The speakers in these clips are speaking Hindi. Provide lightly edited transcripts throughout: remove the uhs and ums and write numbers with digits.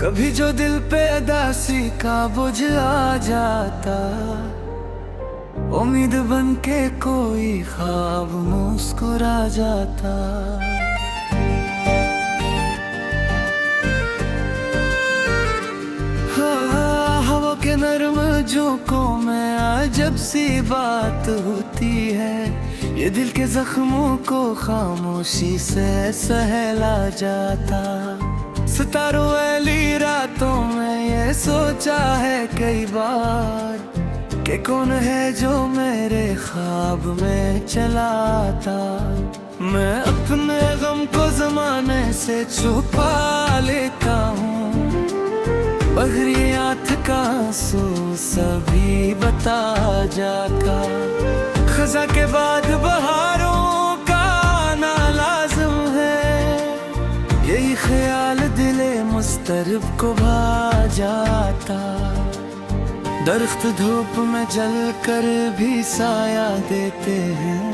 कभी जो दिल पे उदासी का बोझ आ जाता, उम्मीद बन के कोई ख्वाब मुस्कुरा जाता। हवा के नरम झोंकों में अजब सी बात होती है, ये दिल के जख्मों को खामोशी से सहला जाता। सितारों वाली रातों में ये सोचा है कई बार कि कौन है जो मेरे ख्वाब में चलाता। मैं अपने गम को जमाने से छुपा लेता हूँ, बहरी आँख का आंसू सभी बता जाता। खज़ा के बाद बहारों का आना लाज़िम है, यही ख्याल दिले मुस्तरब को भा जाता। दरख्त धूप में जल कर भी साया देते हैं,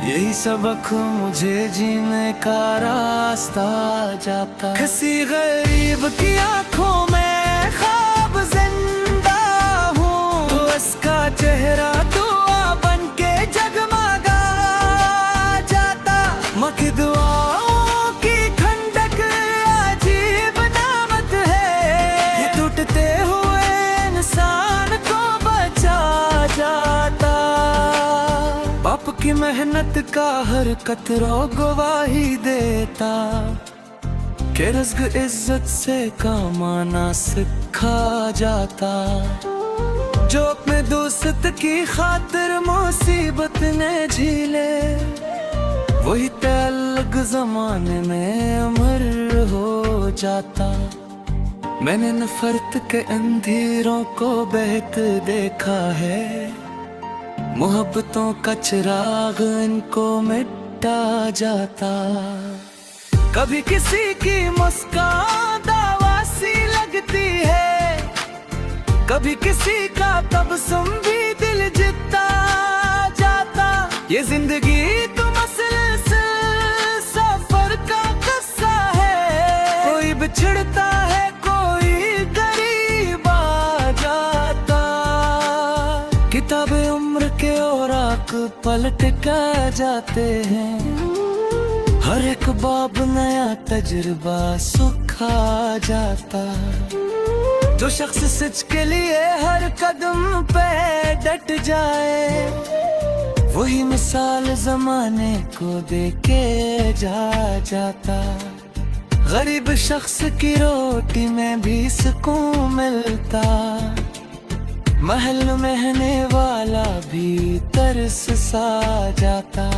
यही सबक मुझे जीने का रास्ता जाता। किसी गरीब की आंखों में ख्वाब जिंदा हूँ, तो उसका चेहरा दुआ बन के जगमगा जाता। माँ की दुआओं की ठंडक अजीब नामत है, ये टूटते हुए इंसान को बचा जाता। बाप की मेहनत का हर कतरा गवाही देता, कि रिज़्क़ इज्जत से कमाना सिखा जाता। जो अपने दोस्त की खातिर मुसीबत ने झीले, वही तअल्लुक़ ज़माने में अमर हो जाता। मैंने नफ़रत के अंधेरों को बहते देखा है, मोहब्बतों का चिराग इनको मिटा जाता। कभी किसी की मुस्कान दवा सी लगती है, कभी किसी का तबस्सुम भी दिल जीता जाता। ये जिंदगी तो मसलसल सफर का किस्सा है, कोई बिछड़ता है कोई गरीब आ जाता। किताबे उम्र के औराक पलट कर जाते हैं, हर एक बाब नया तजुर्बा सुखा जाता। जो शख्स सच के लिए हर कदम पे डट जाए, वही मिसाल जमाने को देके जा जाता। गरीब शख्स की रोटी में भी सुकून मिलता, महल में रहने वाला भी तरस सा जाता।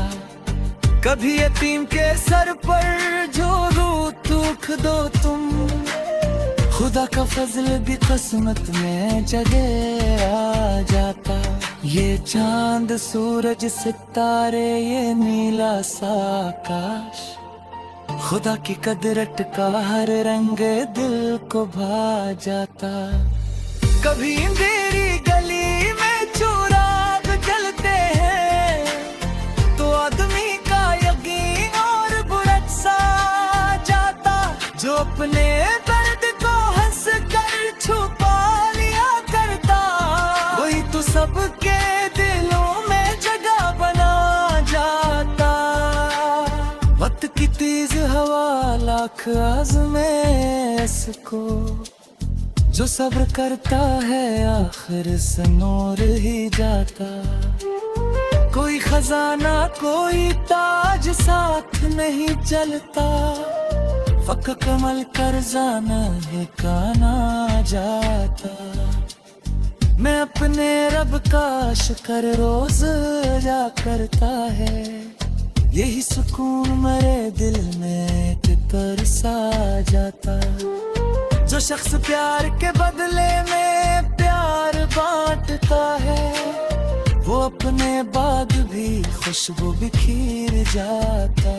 कभी यतीम के सर पर जो रूत दुख दो तुम, खुदा का फजल भी किस्मत में जगह आ जाता। ये चांद सूरज सितारे ये नीला सा आकाश, खुदा की कदरत का हर रंग दिल को भा जाता। कभी अंधेरी गली में चुराग जलते हैं, तो आदमी का यकीन और बुढ़त सा जाता। जो अपने दर्द को हंस कर छुपा लिया करता, वही तो सबके दिलों में जगह बना जाता। वक्त की तेज हवा लाख आज़मे इसको, जो सब्र करता है आखिर से नूर ही जाता। कोई खजाना कोई ताज साथ नहीं चलता, फक कमल कर जाना है काना जाता। मैं अपने रब का शुक्र रोज जा करता है, यही सुकून मेरे दिल में तरसा जाता। जो शख्स प्यार के बदले में प्यार बांटता है, वो अपने बाद भी खुशबू बिखेर जाता।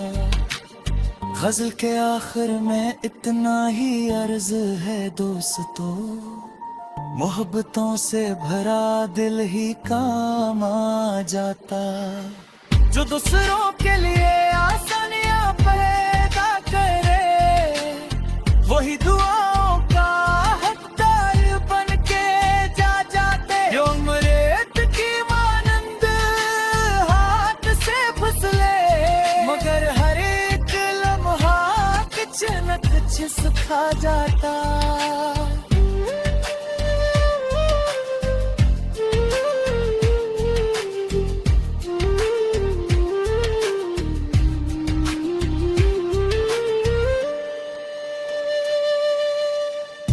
गज़ल के आखिर में इतना ही अर्ज है दोस्तों, मोहब्बतों से भरा दिल ही काम आ जाता। जो दूसरों के लिए आसानियां पैदा करे, वही दुआओं कुछ सिखा जाता।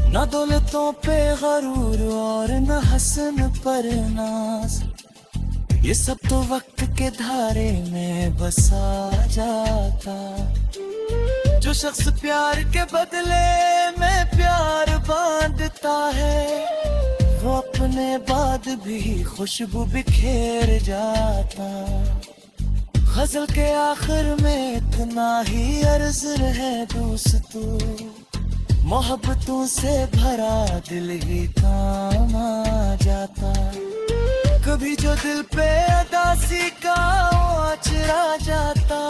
न दौलतों पे गरूर और न हसन पर नाज, ये सब तो वक्त के धारे में बसा जाता। जो शख्स प्यार के बदले में प्यार बांधता है, वो अपने बाद भी खुशबू बिखेर जाता। गजल के आखिर में इतना ही अर्ज है दोस्तों, मोहब्बतों से भरा दिल ही काम आ जाता। कभी जो दिल पे अदासी का आचरा जाता।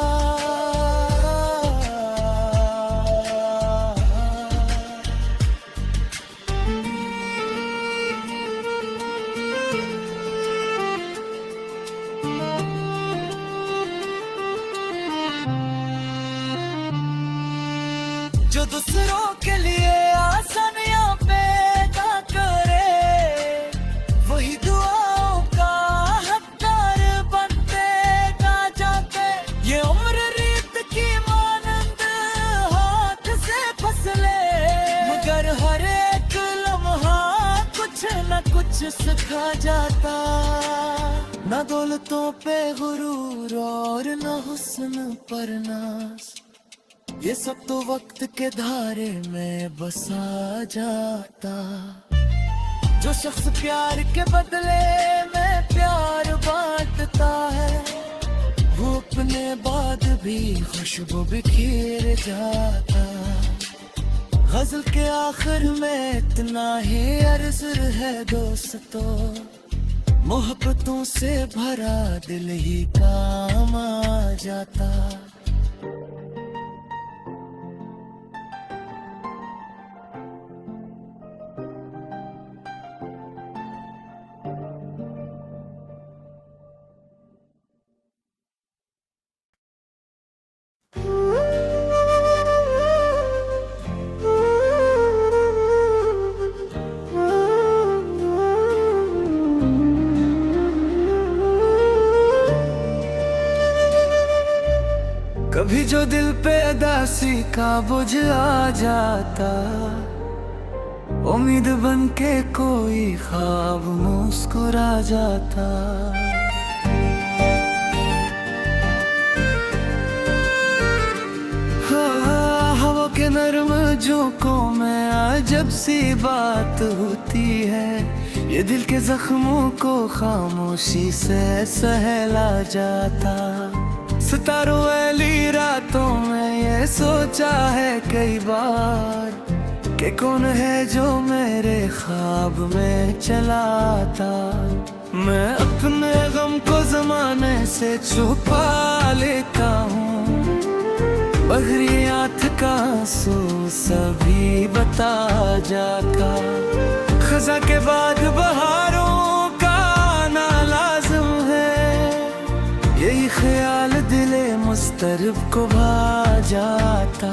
जो दूसरों के लिए आसानियां पैदा करे, वही दुआओं का हकदार बनते ना जाते। ये उम्र रीत की मानंद हाथ से फसले, मगर हर एक लम्हा कुछ न कुछ सिखा जाता। न दौलतों पे गुरूर और न हुस्न पर नाज, ये सब तो वक्त के धारे में बसा जाता। जो शख्स प्यार के बदले में प्यार बांटता है, वो अपने बाद भी खुशबू बिखेर जाता। गजल के आखिर में इतना ही अर्ज है दोस्तों, मोहब्बतों से भरा दिल ही काम आ जाता। कभी जो दिल पे अदासी का बोझ आ जाता, उम्मीद बन के कोई ख्वाब मुस्कुरा जाता। हवा के नरम झोंकों में अजब सी बात होती है, ये दिल के जख्मों को खामोशी से सहला जाता। सितारों वाली रातों में ये सोचा है कई बार, कि कौन है जो मेरे ख्वाब में चलाता। मैं अपने गम को जमाने से छुपा लेता हूँ, बहरी आँख का आंसू सभी बता जाता। खज़ा के बाद बहारों का आना लाज़िम है, यही ख्याल दिले मुस्तरब को भा जाता।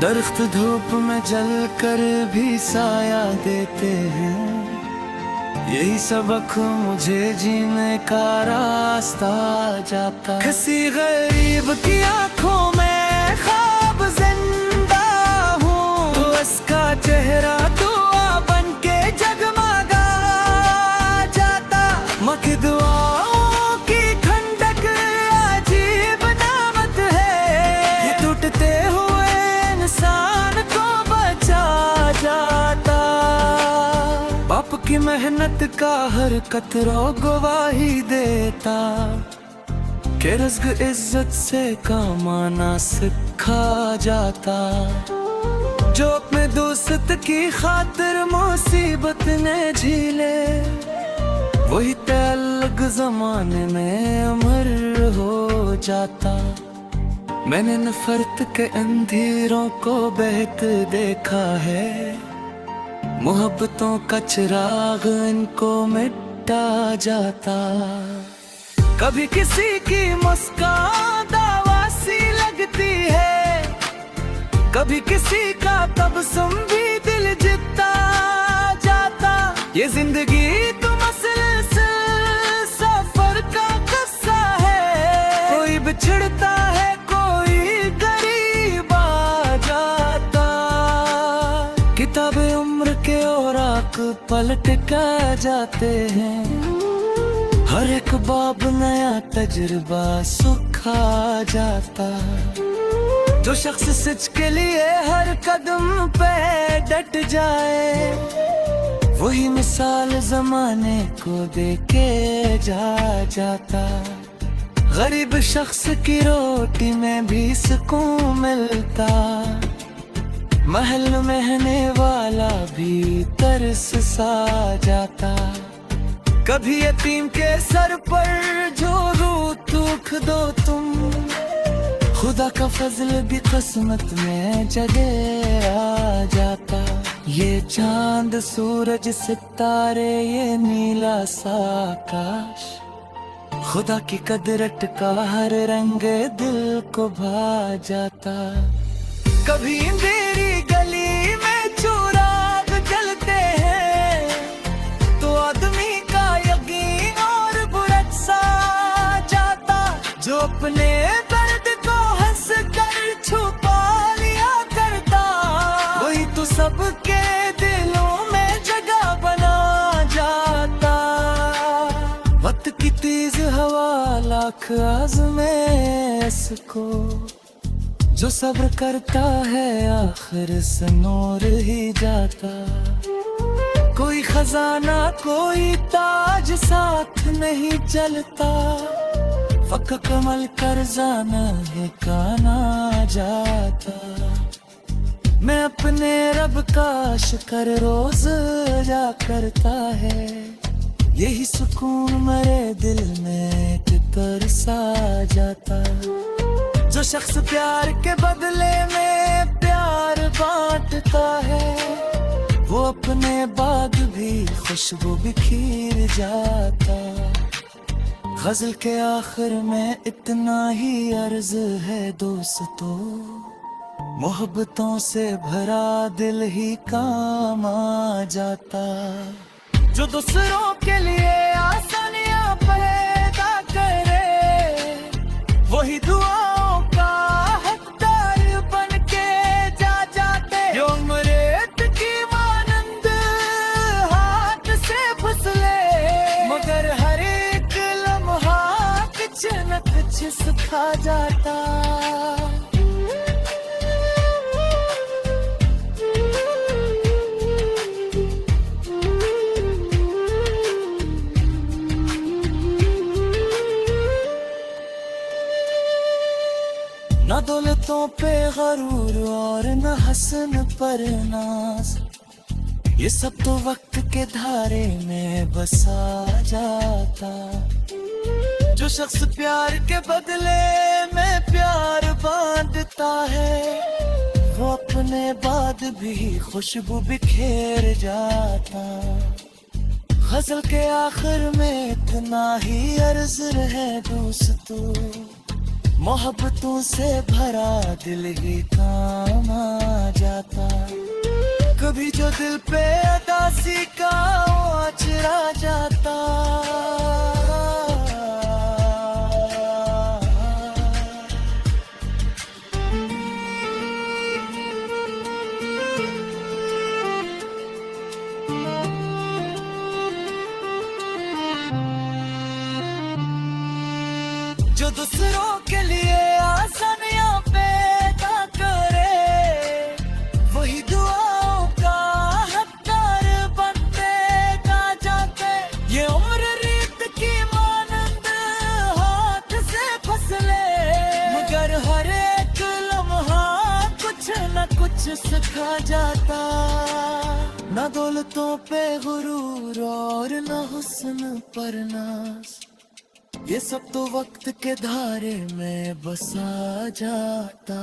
दरख्त धूप में जल कर भी साया देते हैं, यही सबक मुझे जीने का रास्ता जाता। किसी गरीब की आंखों में ख्वाब जिंदा हूँ, तो उसका चेहरा दुआ बन के जगमगा जाता। मक दुआओं की खंडक अजीब नामत है, ये टूटते हुए इंसान को बचा जाता। बाप की मेहनत का हर कतरा गवाही देता, कि रिज़्क़ इज्जत से कमाना सिखा जाता। जो अपने दोस्त की खातिर मुसीबत ने झीले, वही तअल्लुक़ ज़माने में अमर हो जाता। मैंने नफ़रत के अंधेरों को बहत देखा है, मोहब्बतों का चिराग इनको मिटा जाता। कभी किसी की मुस्कान दवा सी लगती है, कभी किसी का तबस्सुम भी दिल जीतता जाता। ये जिंदगी तो मसलसल सफर का किस्सा है। कोई बिछड़ता है, कोई गरीब आ जाता। किताबे उम्र के औराक पलट कर जाते हैं। हर एक बाब नया तजुर्बा सुखा जाता। जो शख्स सच के लिए हर कदम पे डट जाए, वही मिसाल जमाने को देके जाता। गरीब शख्स की रोटी में भी सुकून मिलता। महल में रहने वाला भी तरस सा जाता। कभी यतीम के सर पर झोरू थूक दो तुम, खुदा का फजल भी किस्मत में जगह आ जाता। ये चांद सूरज सितारे ये नीला सा आकाश, खुदा की कदरत का हर रंग दिल को भा जाता। कभी अंधेरी गली में चुराग जलते हैं, तो आदमी का यकीन और बुरक सा जाता। जो अपने दर्द को हंस कर छुपा लिया करता, वही तो सबके दिलों में जगह बना जाता। वक्त की तेज हवा लाख आज़माइश को, जो सब्र करता है आखिर से नूर ही जाता। कोई खजाना कोई ताज साथ नहीं चलता, फक कमल कर जाना है काना जाता। मैं अपने रब का शुक्र रोज जा करता है, यही सुकून मेरे दिल में तरसा जाता। जो शख्स प्यार के बदले में प्यार बांटता है, वो अपने बाद भी खुशबू बिखेर जाता। गजल के आखिर में इतना ही अर्ज है दोस्तों, मोहब्बतों से भरा दिल ही काम आ जाता। जो दूसरों के लिए आसानियां पैदा करे, वही दुआओं का हकदार बन के जाते। जो मरेत की मानंद हाथ से फिसले, मगर हर एक लम्हा कुछ न कुछ सिखा जाता। न दौलतों पे गरूर और न हसन पर नाज, ये सब तो वक्त के धारे में बसा जाता। जो शख्स प्यार के बदले में प्यार बांटता है, वो अपने बाद भी खुशबू बिखेर जाता। गजल के आखिर में इतना ही अर्ज है दोस्तों, मोहब्बतों से भरा दिल ही काम आ जाता। कभी जो दिल पे उदासी का आचरा जाता, जो दूसरों के लिए आसानियां पैदा करे, वही दुआओं का हकदार बनते जाते। ये उम्र रीत की मानंद हाथ से फसले, मगर हर एक लम्हा कुछ न कुछ सिखा जाता। न दौलतों पे गुरूर और न हुस्न पर नाज, ये सब तो वक्त के धारे में बसा जाता।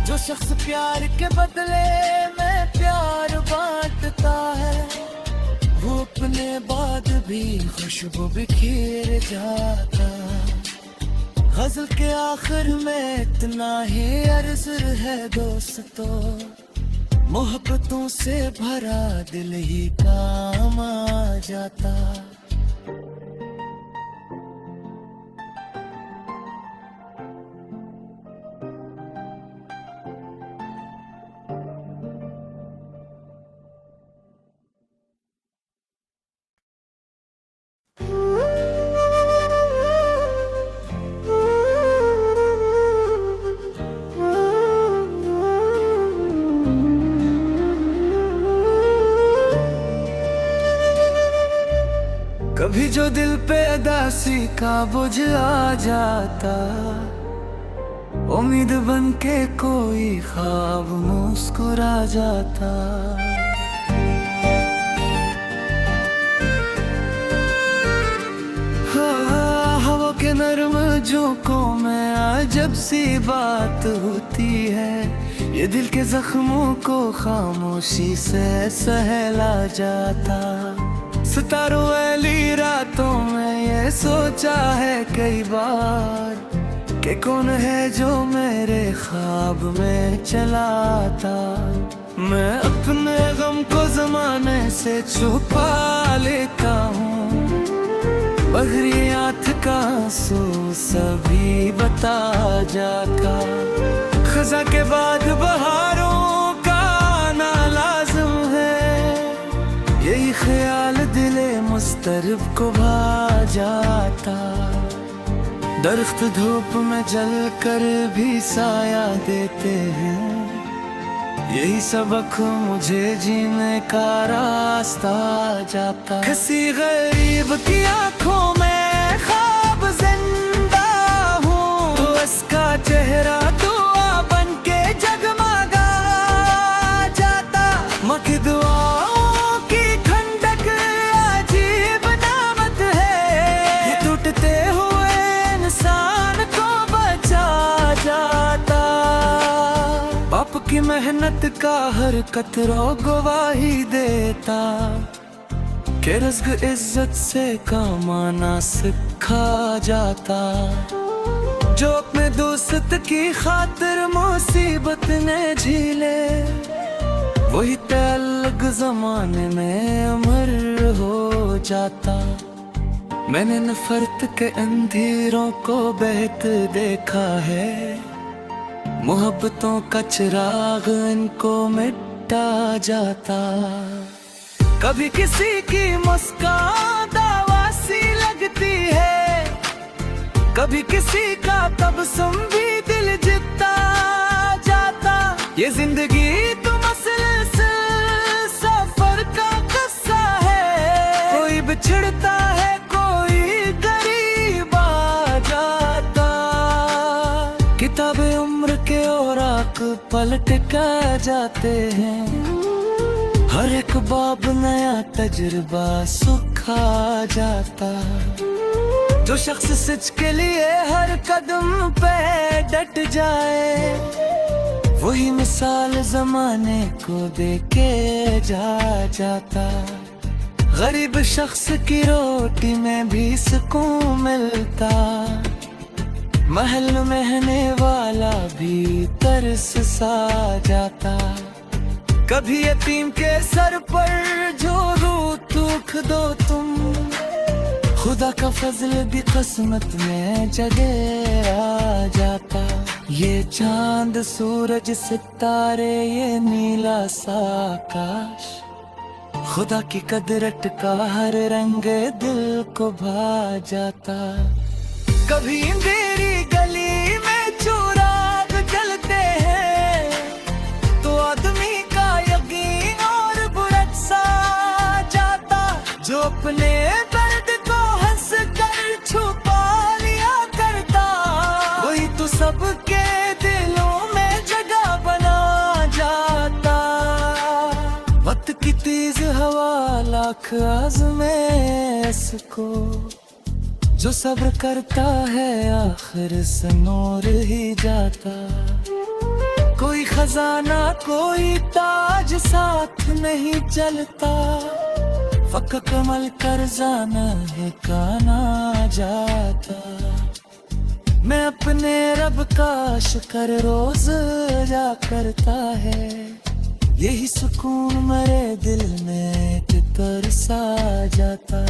जो शख्स प्यार के बदले में प्यार बांटता है, वो अपने बाद भी खुशबू बिखेर जाता। गजल के आखिर में इतना ही अर्ज है दोस्तों, मोहब्बतों से भरा दिल ही काम आ जाता। कभी जो दिल पे उदासी का बोझ आ जाता, उम्मीद बन के कोई ख्वाब मुस्कुरा जाता। हवा के नरम झोंकों में अजब सी बात होती है, ये दिल के जख्मों को खामोशी से सहला जाता। सितारों वाली रातों में ये सोचा है कई बार कि कौन है जो मेरे ख्वाब में चलाता। मैं अपने गम को ज़माने से छुपा लेता हूँ, बगरियात का आंसू सभी बता जाता। खज़ां के बाद बहारों का आना लाज़िम है, यही ख्याल दिले मुस्तरब को भा जाता। दरख्त धूप में जल कर भी साया देते हैं, यही सबक मुझे जीने का रास्ता जाता। किसी गरीब की आंखों में ख्वाब जिंदा हूँ, तो उसका चेहरा दुआ बन के जगमगा जाता। माँ की दुआओं की ठंडक अजीब नामत है, ये टूटते हुए इंसान को बचा जाता। बाप की मेहनत का हर कतरा गवाही देता, कि रिज़्क़ इज्जत से कमाना सिखा जाता। जो अपने दोस्त की खातिर मुसीबत ने झीले, वही तअल्लुक़ ज़माने में अमर हो जाता। मैंने नफ़रत के अंधेरों को बहत देखा है, मोहब्बतों का चिराग इनको मिटा जाता। कभी किसी की मुस्कान दवा सी लगती है, कभी किसी का तबस्सुम भी दिल जीता जाता। ये जिंदगी तो मसलसल सफर का किस्सा है, कोई बिछड़ता है कोई करीब आ जाता। किताबे उम्र के औराक पलट कर जाते हैं, हर एक बाब नया तजुर्बा सुखा जाता। जो शख्स सच के लिए हर कदम पे डट जाए, वही मिसाल जमाने को देके जाता। गरीब शख्स की रोटी में भी सुकून मिलता, महल में रहने वाला भी तरस सा जाता। कभी यतीम के सर पर जो रूठ दुख दो तुम, खुदा का फजल भी किस्मत में जगह आ जाता। ये चांद सूरज सितारे ये नीला सा आकाश, खुदा की कदरत का हर रंग दिल को भा जाता। कभी अंधेरी गली में चुराग जलते हैं, तो आदमी का यकीन और बुरक सा जाता। जो अपने दर्द को हंस कर छुपा लिया करता, वही तो सबके दिलों में जगह बना जाता। वक्त की तेज हवा लाख आज़मे इसको, जो सब्र करता है आखिर से नूर ही जाता। कोई खजाना कोई ताज साथ नहीं चलता, फकत अमल कर जाना है काना जाता। मैं अपने रब का शुक्र रोज अदा करता है। यही सुकून मेरे दिल में तरसा जाता।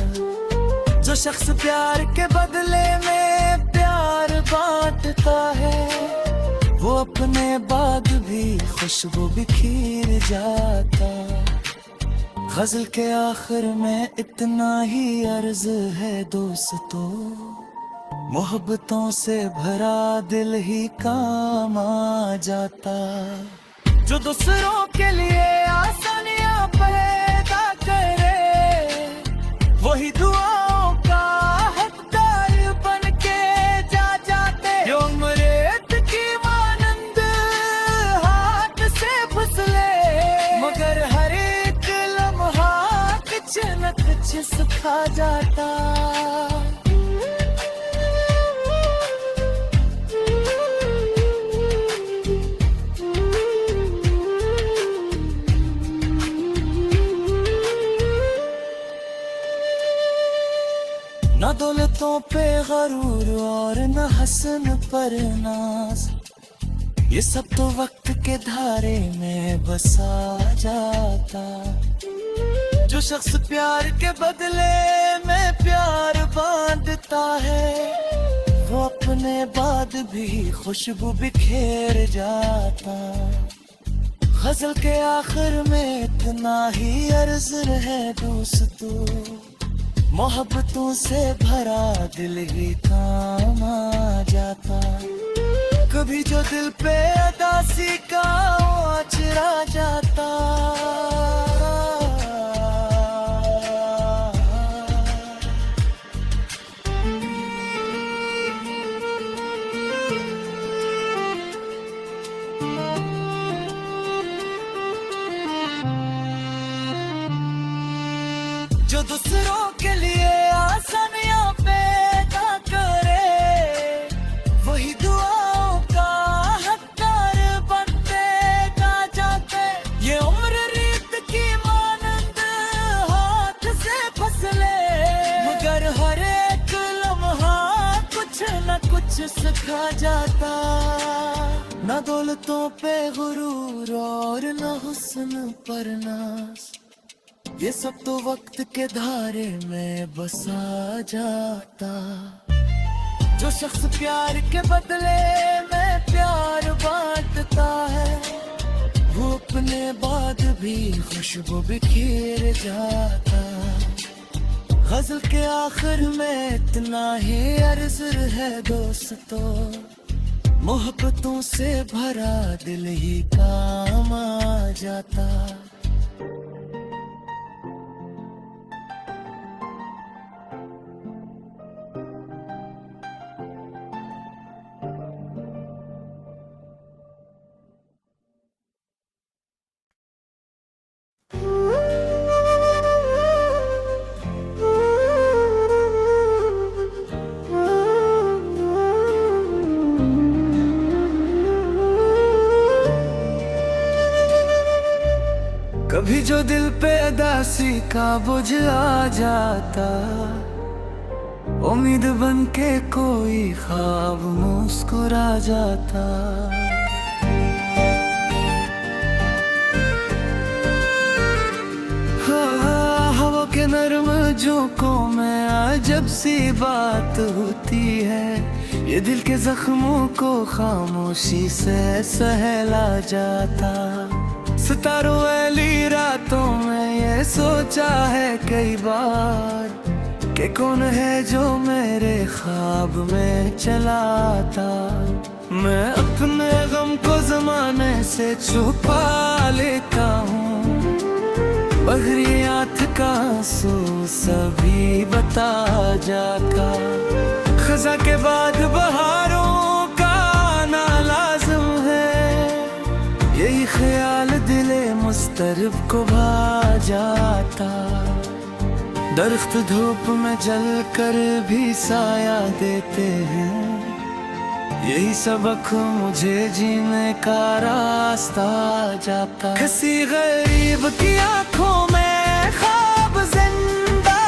जो शख्स प्यार के बदले में प्यार बांटता है, वो अपने बाद भी खुशबू बिखेर जाता। गजल के आखिर में इतना ही अर्ज है दोस्तों, मोहब्बतों से भरा दिल ही काम आ जाता। जो दूसरों के लिए आसानियां पैदा करे, वही दुआओं का हकदार बन के जा जाते। जो अमृत की मानंद हाथ से फिसले, मगर हर एक लम्हा कुछ न कुछ सिखा जाता। न दौलतों पे गरूर और न हसन पर नाज, ये सब तो वक्त के धारे में बसा जाता। जो शख्स प्यार के बदले में प्यार बांटता है, वो अपने बाद भी खुशबू बिखेर जाता। गजल के आखिर में इतना ही अर्ज है दोस्तों, मोहब्बतों से भरा दिल ही काम आ जाता। कभी जो दिल पे अदासी का आचरा जाता। जो दूसरों के लिए आसानियां पैदा करे, वही दुआओं का हकदार बनते जा जाते। ये उम्र रीत की मानंद हाथ से फसले, मगर हर एक लम्हा कुछ न कुछ सिखा जाता। न दौलतों पे गुरूर और न हुस्न पर नाज, ये सब तो वक्त के धारे में बसा जाता। जो शख्स प्यार के बदले में प्यार बांटता है, वो अपने बाद भी खुशबू बिखेर जाता। गजल के आखिर में इतना ही अर्ज है दोस्तों, मोहब्बतों से भरा दिल ही काम आ जाता। कभी जो दिल पे उदासी का बोझ आ जाता, उम्मीद बन के कोई ख्वाब मुस्कुरा जाता। हवा के नरम झोंकों में अजब सी बात होती है, ये दिल के जख्मों को खामोशी से सहला जाता। सितारों वाली रातों में ये सोचा है कई बार, कि कौन है जो मेरे ख्वाब में चलाता। मैं अपने गम को जमाने से छुपा लेता हूँ, बगरी आँख का आंसू सभी बता जाता। खजा के बाद बहारों का आना लाज़िम है, यही ख्याल दिले मुस्तरब को भा जाता। दरख्त धूप में जल कर भी साया देते हैं, यही सबक मुझे जीने का रास्ता जाता। किसी गरीब की आंखों में ख्वाब जिंदा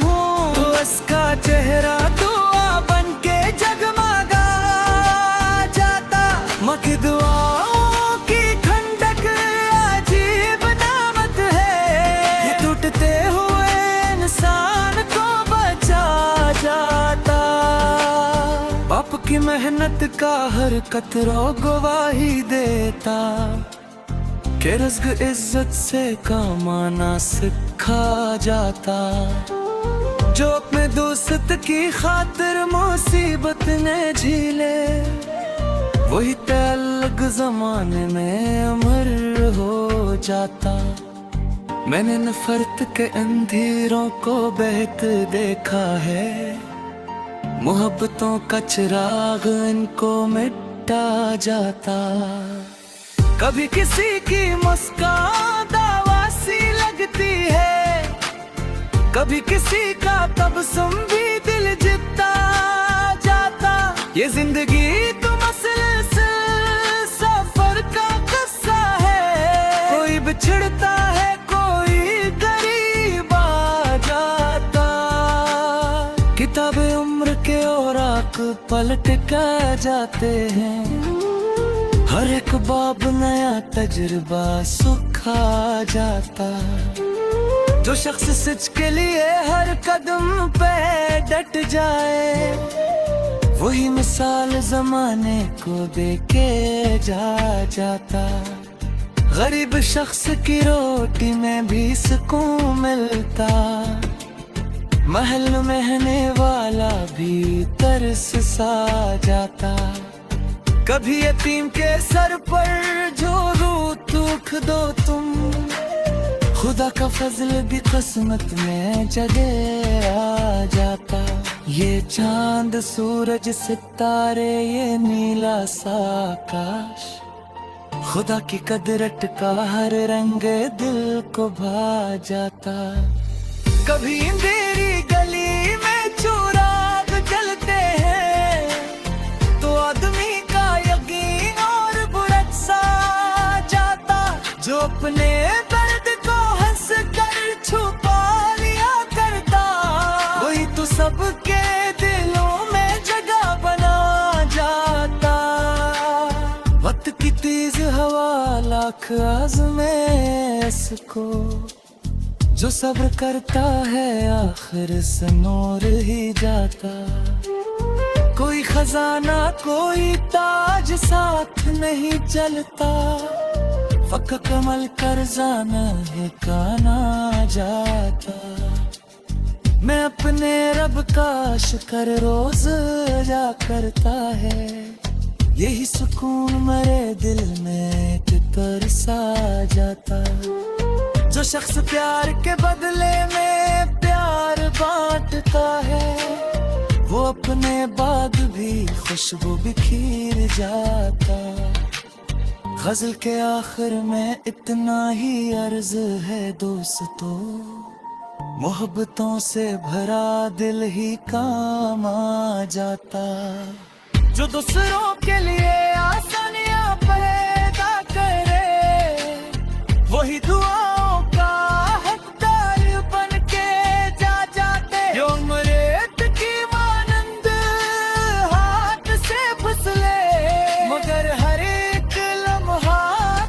हूँ, तो उसका चेहरा दुआ बन के जगमगा मेहनत का हर कतरा गवाही देता कि रिज़्क़ इज्जत से कमाना सिखा जाता। जो अपने दोस्त की खातिर मुसीबत ने झीले, वही तअल्लुक़ ज़माने में अमर हो जाता। मैंने नफ़रत के अंधेरों को बहते देखा है, मोहब्बतों का चिराग इनको मिटा जाता। कभी किसी की मुस्कान दवा सी लगती है, कभी किसी का तबस्सुम भी दिल जीता जाता। ये जिंदगी तो मसलसल सफर का किस्सा है, कोई बिछड़ता है कोई गरीब आ जाता। किताबे उम्र के औराक पलट कर जाते हैं, हर एक बाब नया तजुर्बा सुखा जाता। जो शख्स सच के लिए हर कदम पे डट जाए, वही मिसाल जमाने को देके जाता। गरीब शख्स की रोटी में भी सुकून मिलता, महल में रहने वाला भी तरस सा जाता। कभी यतीम के सर पर जो रूत दुख दो तुम, खुदा का फजल भी किस्मत में जगह आ जाता। ये चांद सूरज सितारे ये नीला सा आकाश, खुदा की कदरत का हर रंग दिल को भा जाता। कभी अंधेरी गली में चुराग जलते हैं, तो आदमी का यकीन और बुढ़त सा जाता। जो अपने दर्द को हंस कर छुपा लिया करता, वही तो सबके दिलों में जगह बना जाता। वक्त की तेज हवा लाख आज़मे इसको, जो सब्र करता है आखिर से नूर ही जाता। कोई खजाना कोई ताज साथ नहीं चलता, फक कमल कर जाना है काना जाता। मैं अपने रब का शुक्र रोज जा करता है, यही सुकून मेरे दिल में तरसा जाता। जो शख्स प्यार के बदले में प्यार बांटता है, वो अपने बाद भी खुशबू बिखेर जाता। गज़ल के आखिर में इतना ही अर्ज है दोस्तों, मोहब्बतों से भरा दिल ही काम आ जाता। जो दूसरों के लिए आसानियां पैदा करे, वही दुआओं का हकदार बन के जाते। जो मरेत की मानंद हाथ से फिसले, मगर हर एक लम्हा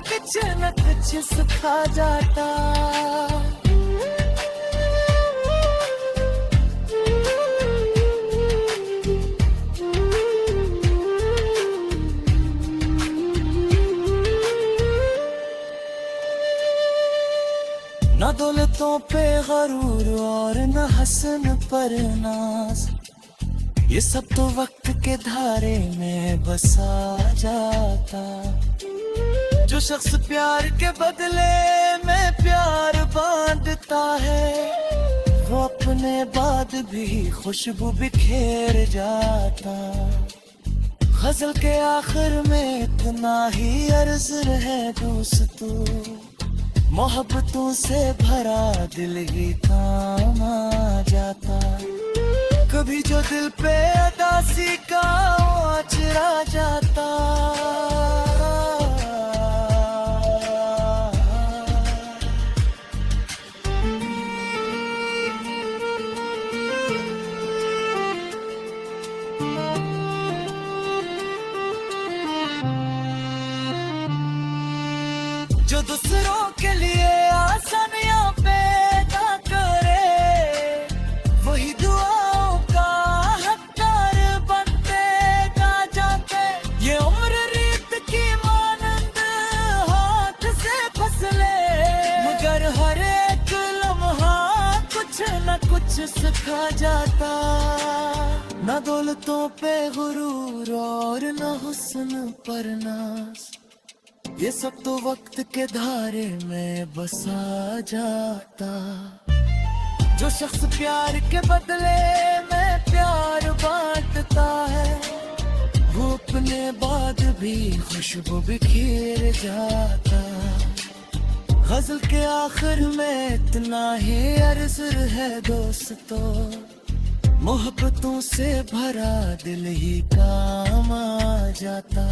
कुछ न कुछ सिखा जाता। न दौलतों पे गरूर और न हसन पर नाज, ये सब तो वक्त के धारे में बसा जाता। जो शख्स प्यार के बदले में प्यार बांधता है, वो अपने बाद भी खुशबू बिखेर जाता। गज़ल के आखिर में इतना ही अर्ज है दोस्तों, मोहब्बतों से भरा दिल ही काम आ जाता। कभी जो दिल पे उदासी का आचरा जाता, जो दूसरों के लिए आसानियां पैदा करे, वही दुआओं का हकदार बनते कुछ सिखा जाता। ना दौलतों पे गुरूर और ना हुस्न पर नाज, ये सब तो वक्त के धारे में बसा जाता। जो शख्स प्यार के बदले में प्यार बांटता है, वो अपने बाद भी खुशबू बिखेर जाता। गजल के आखिर में इतना ही अर्ज है दोस्तों, मोहब्बतों से भरा दिल ही काम आ जाता।